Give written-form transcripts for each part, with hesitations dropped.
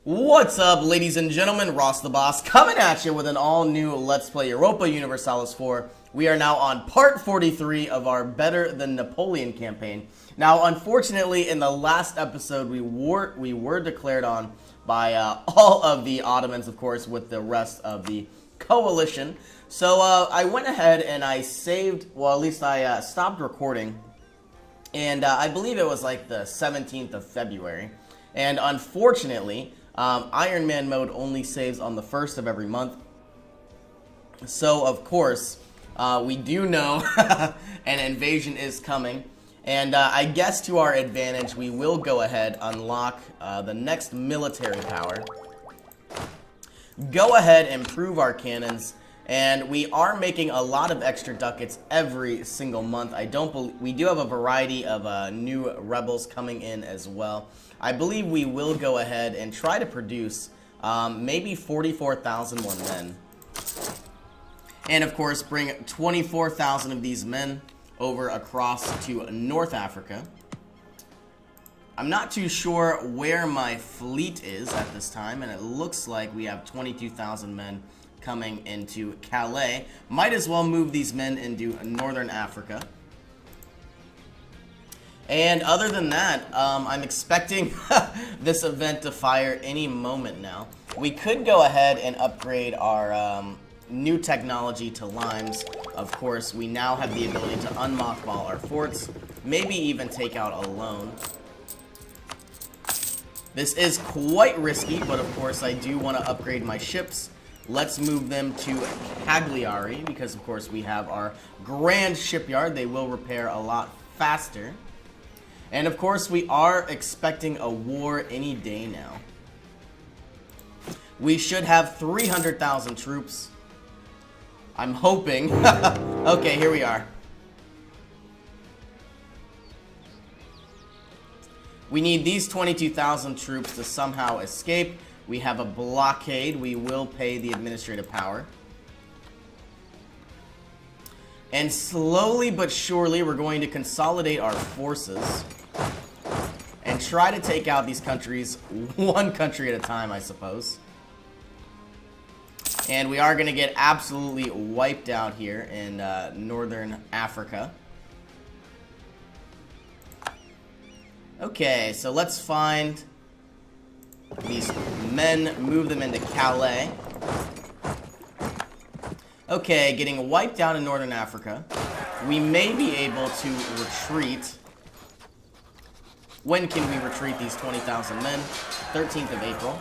What's up, ladies and gentlemen? Ross the Boss coming at you with an all-new Let's Play Europa Universalis 4. We are now on part 43 of our Better Than Napoleon campaign. Now, unfortunately, in the last episode, we were declared on by all of the Ottomans, of course, with the rest of the coalition. So I went ahead and I saved, well, at least I stopped recording. And I believe it was like the 17th of February. And unfortunately, Iron Man mode only saves on the 1st of every month. So, of course, we do know an invasion is coming. And I guess to our advantage, we will go ahead, unlock the next military power. Go ahead, improve our cannons. And we are making a lot of extra ducats every single month. We do have a variety of new rebels coming in as well. I believe we will go ahead and try to produce maybe 44,000 more men. And of course, bring 24,000 of these men over across to North Africa. I'm not too sure where my fleet is at this time, and it looks like we have 22,000 men coming into Calais. Might as well move these men into Northern Africa. And other than that, I'm expecting this event to fire any moment now. We could go ahead and upgrade our new technology to limes. Of course, we now have the ability to unmothball our forts, maybe even take out a loan. This is quite risky, but of course I do want to upgrade my ships. Let's move them to Cagliari, because of course we have our grand shipyard. They will repair a lot faster. And of course we are expecting a war any day now. We should have 300,000 troops. I'm hoping. Okay, here we are. We need these 22,000 troops to somehow escape. We have a blockade. We will pay the administrative power. And slowly but surely, we're going to consolidate our forces and try to take out these countries one country at a time, I suppose. And we are going to get absolutely wiped out here in Northern Africa. Okay, so let's find these men, move them into Calais. Okay, getting wiped out in Northern Africa. We may be able to retreat. When can we retreat these 20,000 men? 13th of April.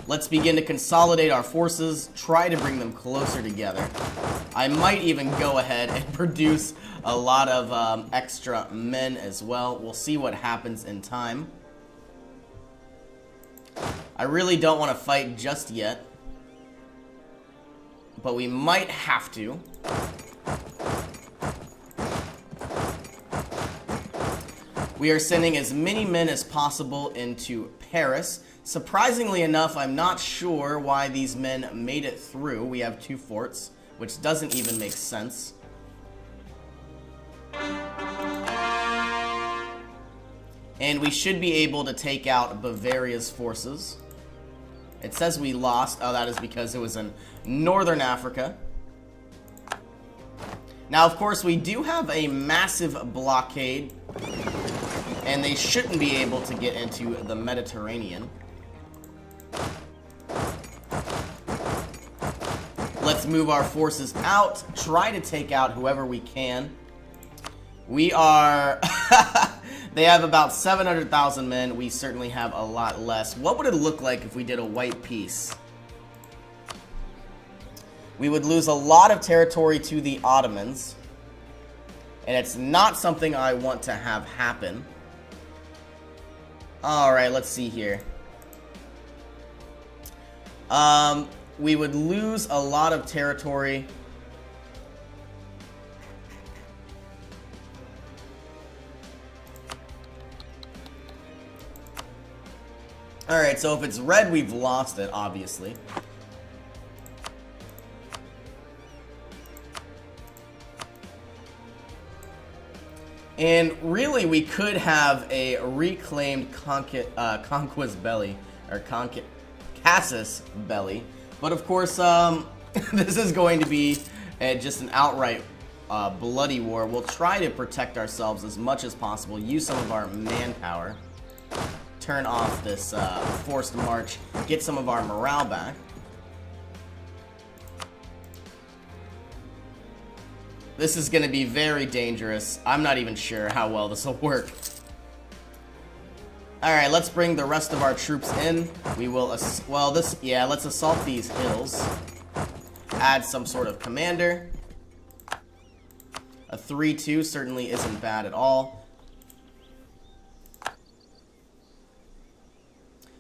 Let's begin to consolidate our forces, try to bring them closer together. I might even go ahead and produce a lot of extra men as well. We'll see what happens in time. I really don't want to fight just yet, but we might have to. We are sending as many men as possible into Paris. Surprisingly enough, I'm not sure why these men made it through. We have 2 forts, which doesn't even make sense. And we should be able to take out Bavaria's forces. It says we lost. Oh, that is because it was in Northern Africa. Now, of course, we do have a massive blockade, and they shouldn't be able to get into the Mediterranean. Let's move our forces out, try to take out whoever we can. We are... They have about 700,000 men. We certainly have a lot less. What would it look like if we did a white peace? We would lose a lot of territory to the Ottomans. And it's not something I want to have happen. Alright, let's see here. We would lose a lot of territory. Alright, so if it's red, we've lost it, obviously. And really, we could have a reclaimed Conquest Belly, or Cassus Belly. But of course, this is going to be just an outright bloody war. We'll try to protect ourselves as much as possible, use some of our manpower, turn off this forced march, get some of our morale back. This is going to be very dangerous. I'm not even sure how well this will work. Alright, let's bring the rest of our troops in. We will, let's assault these hills. Add some sort of commander. A 3-2 certainly isn't bad at all.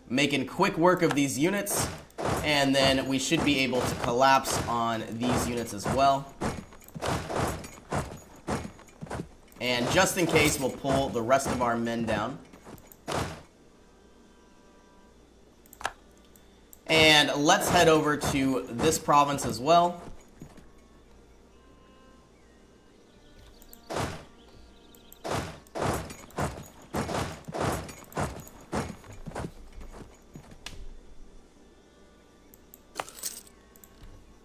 Making quick work of these units. And then we should be able to collapse on these units as well. And just in case, we'll pull the rest of our men down. And let's head over to this province as well.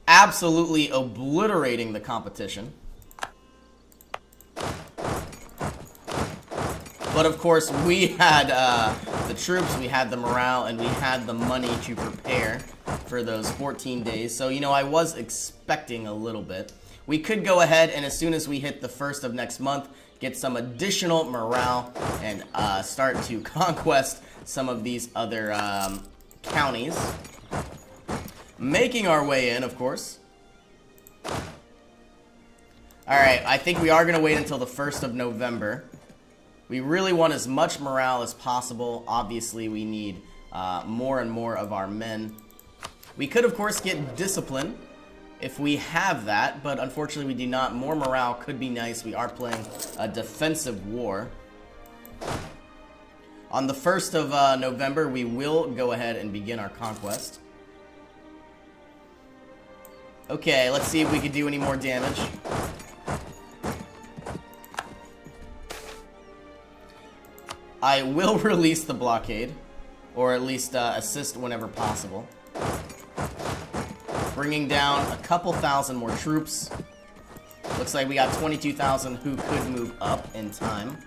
Absolutely obliterating the competition. But of course, we had the troops, we had the morale, and we had the money to prepare for those 14 days. So, you know, I was expecting a little bit. We could go ahead and as soon as we hit the 1st of next month, get some additional morale and start to conquest some of these other counties. Making our way in, of course. Alright, I think we are going to wait until the 1st of November. We really want as much morale as possible. Obviously, we need more and more of our men. We could, of course, get discipline if we have that, but unfortunately we do not. More morale could be nice. We are playing a defensive war. On the 1st of November, we will go ahead and begin our conquest. Okay, let's see if we can do any more damage. I will release the blockade, or at least assist whenever possible. Bringing down a couple thousand more troops. Looks like we got 22,000 who could move up in time.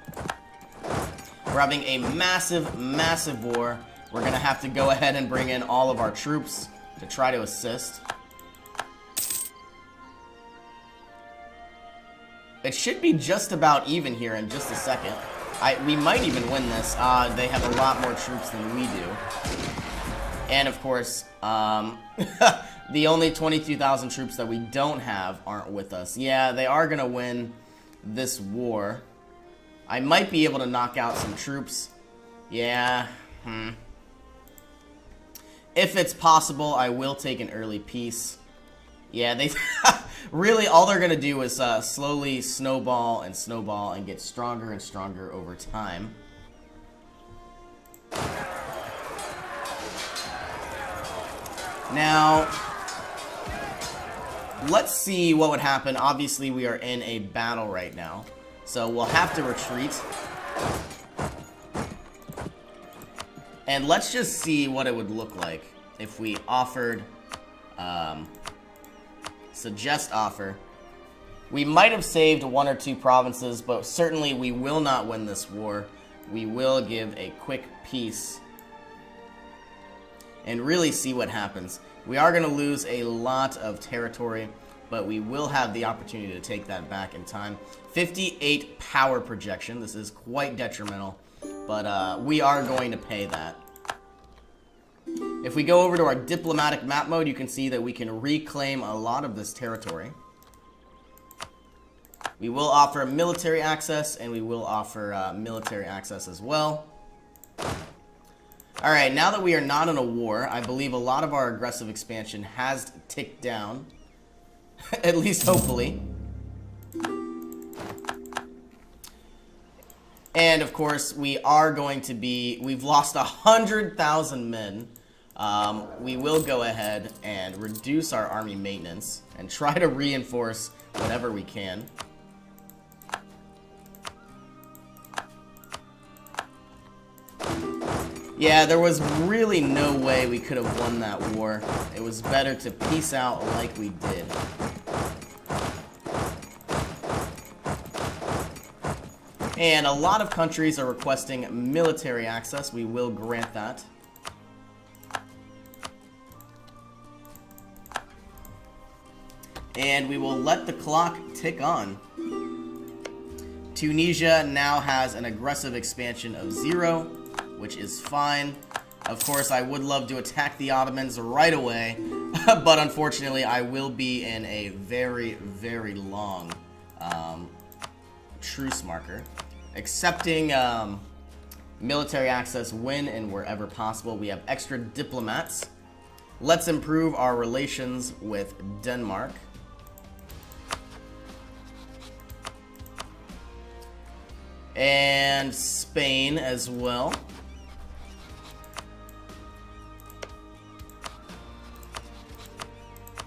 We're having a massive, massive war. We're going to have to go ahead and bring in all of our troops to try to assist. It should be just about even here in just a second. We might even win this. They have a lot more troops than we do. And of course, the only 22,000 troops that we don't have aren't with us. Yeah, they are going to win this war. I might be able to knock out some troops. Yeah. If it's possible, I will take an early peace. Yeah, they really all they're gonna do is slowly snowball and get stronger and stronger over time. Now, let's see what would happen. Obviously, we are in a battle right now, so we'll have to retreat. And let's just see what it would look like if we offered. Suggest offer. We might have saved 1 or 2 provinces, but certainly we will not win this war. We will give a quick peace and really see what happens. We are going to lose a lot of territory, but we will have the opportunity to take that back in time. 58 power projection. This is quite detrimental, but we are going to pay that. If we go over to our diplomatic map mode, you can see that we can reclaim a lot of this territory. We will offer military access, and we will offer military access as well. Alright, now that we are not in a war, I believe a lot of our aggressive expansion has ticked down. At least hopefully. And of course, we are going to be... We've lost 100,000 men. We will go ahead and reduce our army maintenance and try to reinforce whatever we can. Yeah, there was really no way we could have won that war. It was better to peace out like we did. And a lot of countries are requesting military access. We will grant that. And we will let the clock tick on. Tunisia now has an aggressive expansion of 0, which is fine. Of course, I would love to attack the Ottomans right away, but unfortunately, I will be in a very, very long truce marker. Accepting military access when and wherever possible. We have extra diplomats. Let's improve our relations with Denmark. And Spain as well.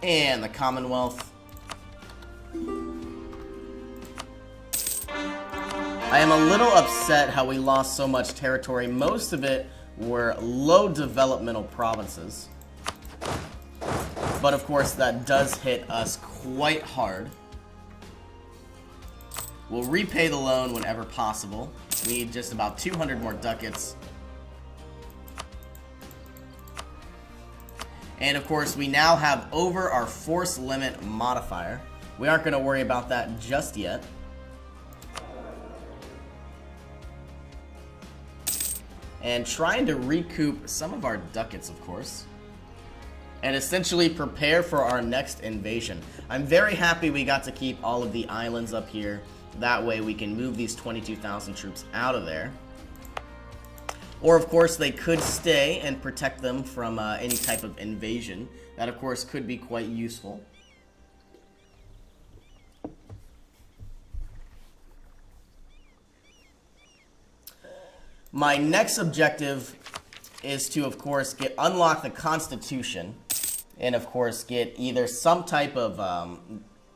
And the Commonwealth. I am a little upset how we lost so much territory. Most of it were low developmental provinces. But of course, that does hit us quite hard. We'll repay the loan whenever possible. We need just about 200 more ducats. And of course, we now have over our force limit modifier. We aren't going to worry about that just yet. And trying to recoup some of our ducats, of course. And essentially prepare for our next invasion. I'm very happy we got to keep all of the islands up here. That way we can move these 22,000 troops out of there. Or of course they could stay and protect them from any type of invasion. That of course could be quite useful. My next objective is to, of course, unlock the Constitution, and of course get either some type of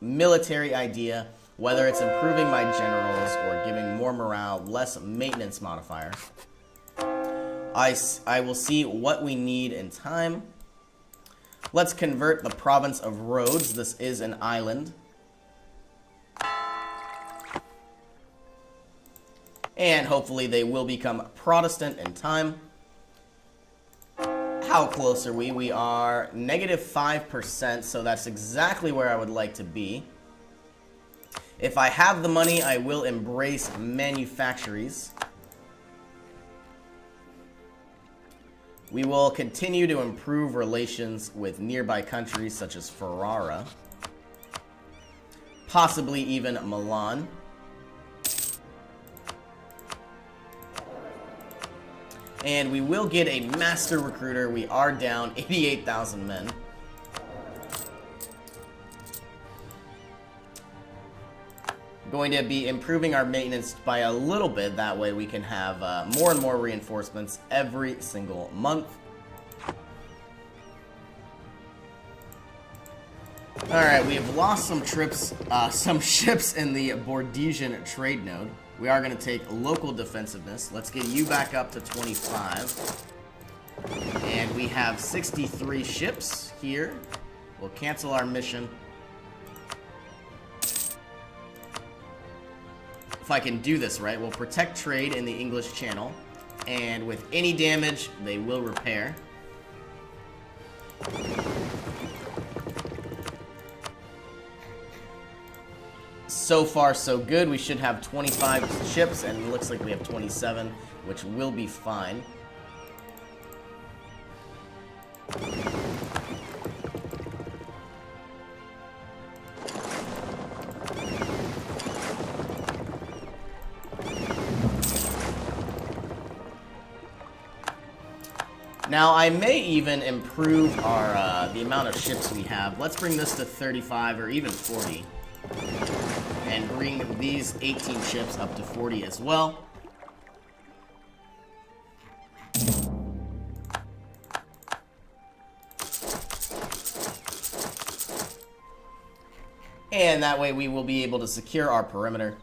military idea, whether it's improving my generals or giving more morale, less maintenance modifier. I will see what we need in time. Let's convert the province of Rhodes. This is an island. And hopefully they will become Protestant in time. How close are we? We are -5%, so that's exactly where I would like to be. If I have the money, I will embrace manufactories. We will continue to improve relations with nearby countries such as Ferrara. Possibly even Milan. And we will get a master recruiter. We are down 88,000 men. Going to be improving our maintenance by a little bit. That way we can have more and more reinforcements every single month. Alright, we have lost some ships in the Bordesian trade node. We are going to take local defensiveness. Let's get you back up to 25. And we have 63 ships here. We'll cancel our mission. If I can do this right, we'll protect trade in the English Channel. And with any damage, they will repair. So far, so good. We should have 25 ships, and it looks like we have 27, which will be fine. Now, I may even improve our the amount of ships we have. Let's bring this to 35 or even 40. And bring these 18 ships up to 40 as well. And that way we will be able to secure our perimeter.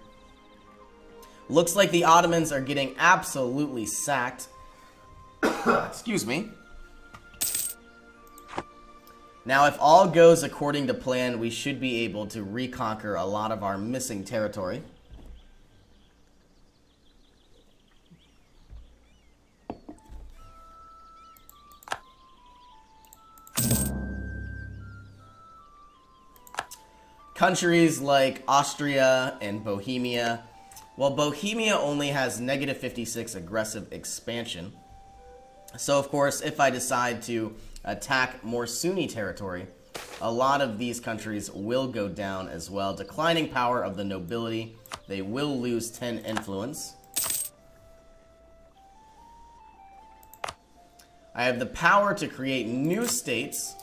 Looks like the Ottomans are getting absolutely sacked. Excuse me. Now, if all goes according to plan, we should be able to reconquer a lot of our missing territory. Countries like Austria and Bohemia. Well, Bohemia only has negative 56 aggressive expansion. So, of course, if I decide to attack more Sunni territory, a lot of these countries will go down as well. Declining power of the nobility. They will lose 10 influence. I have the power to create new states,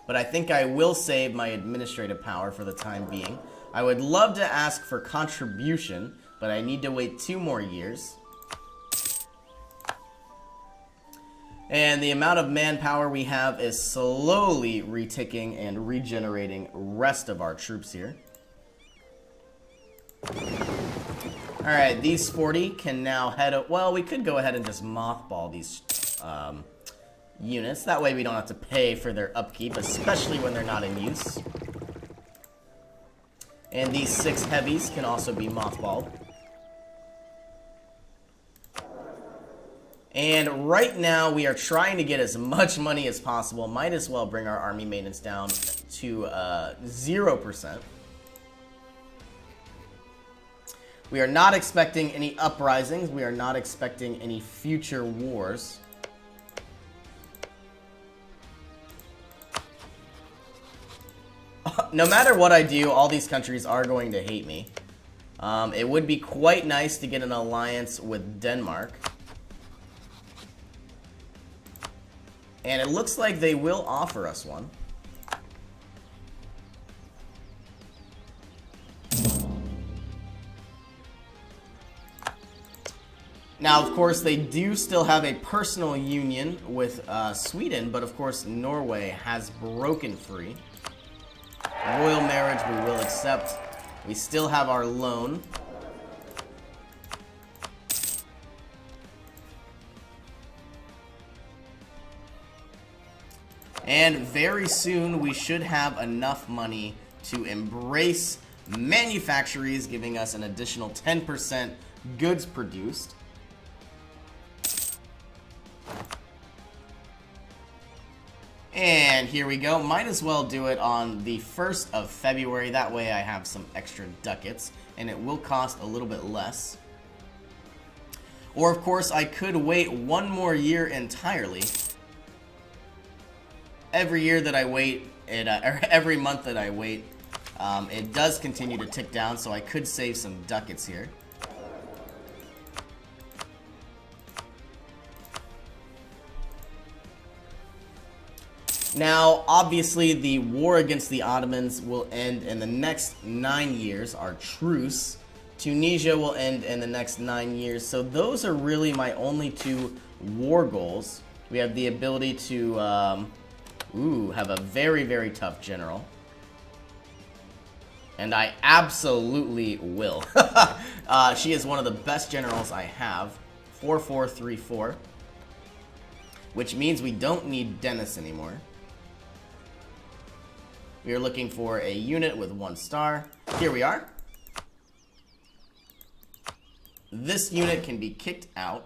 but I think I will save my administrative power for the time being. I would love to ask for contribution, but I need to wait 2 more years. And the amount of manpower we have is slowly reticking and regenerating rest of our troops here. Alright, these 40 can now head up. Well, we could go ahead and just mothball these units. That way we don't have to pay for their upkeep, especially when they're not in use. And these 6 heavies can also be mothballed. And right now we are trying to get as much money as possible. Might as well bring our army maintenance down to 0%. We are not expecting any uprisings. We are not expecting any future wars. No matter what I do, all these countries are going to hate me. It would be quite nice to get an alliance with Denmark. And it looks like they will offer us one. Now, of course, they do still have a personal union with Sweden, but of course, Norway has broken free. Royal marriage we will accept. We still have our loan. And very soon we should have enough money to embrace manufactories, giving us an additional 10% goods produced. And here we go. Might as well do it on the 1st of February. That way I have some extra ducats, and it will cost a little bit less. Or, of course, I could wait 1 more year entirely. Every year that I wait, or every month that I wait, it does continue to tick down, so I could save some ducats here. Now, obviously, the war against the Ottomans will end in the next 9 years, our truce. Tunisia will end in the next 9 years. So those are really my only 2 war goals. We have the ability to have a very, very tough general. And I absolutely will. She is one of the best generals I have. 4434. Which means we don't need Dennis anymore. We are looking for a unit with 1 star. Here we are. This unit can be kicked out.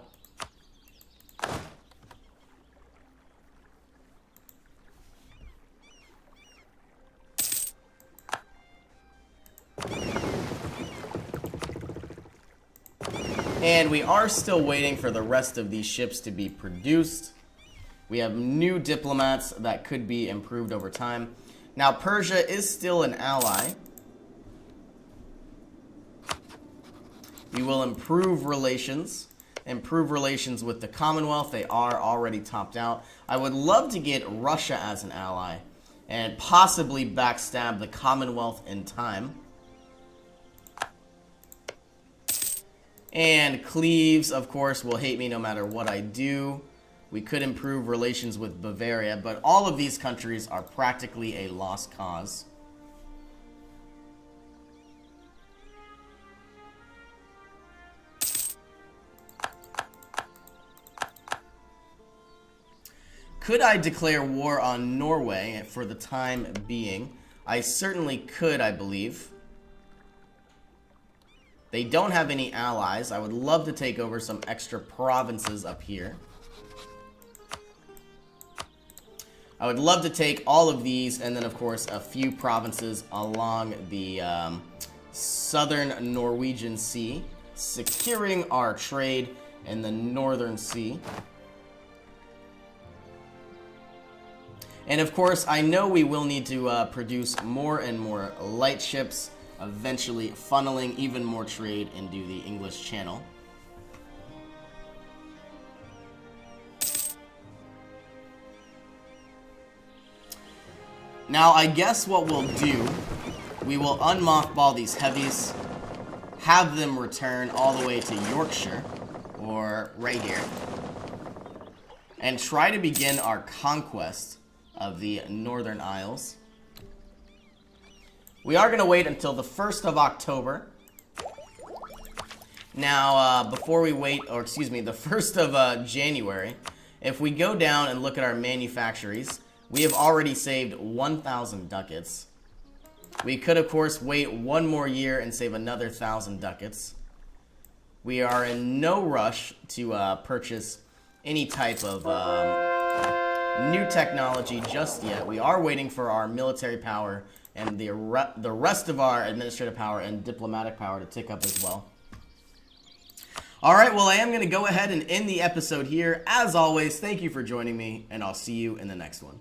And we are still waiting for the rest of these ships to be produced. We have new diplomats that could be improved over time. Now, Persia is still an ally. We will improve relations with the Commonwealth. They are already topped out. I would love to get Russia as an ally and possibly backstab the Commonwealth in time. And Cleves, of course, will hate me no matter what I do. We could improve relations with Bavaria, but all of these countries are practically a lost cause. Could I declare war on Norway for the time being? I certainly could, I believe. They don't have any allies. I would love to take over some extra provinces up here. I would love to take all of these, and then, of course, a few provinces along the southern Norwegian Sea, securing our trade in the Northern Sea. And, of course, I know we will need to produce more and more light ships, eventually funneling even more trade into the English Channel. Now, I guess what we'll do, we will unmothball these heavies, have them return all the way to Yorkshire, or right here, and try to begin our conquest of the Northern Isles. We are going to wait until the 1st of October. Now, before we wait, or excuse me, the 1st of January, if we go down and look at our manufactories, we have already saved 1,000 ducats. We could, of course, wait one more year and save another 1,000 ducats. We are in no rush to purchase any type of new technology just yet. We are waiting for our military power and the rest of our administrative power and diplomatic power to tick up as well. Alright, well, I am going to go ahead and end the episode here. As always, thank you for joining me, and I'll see you in the next one.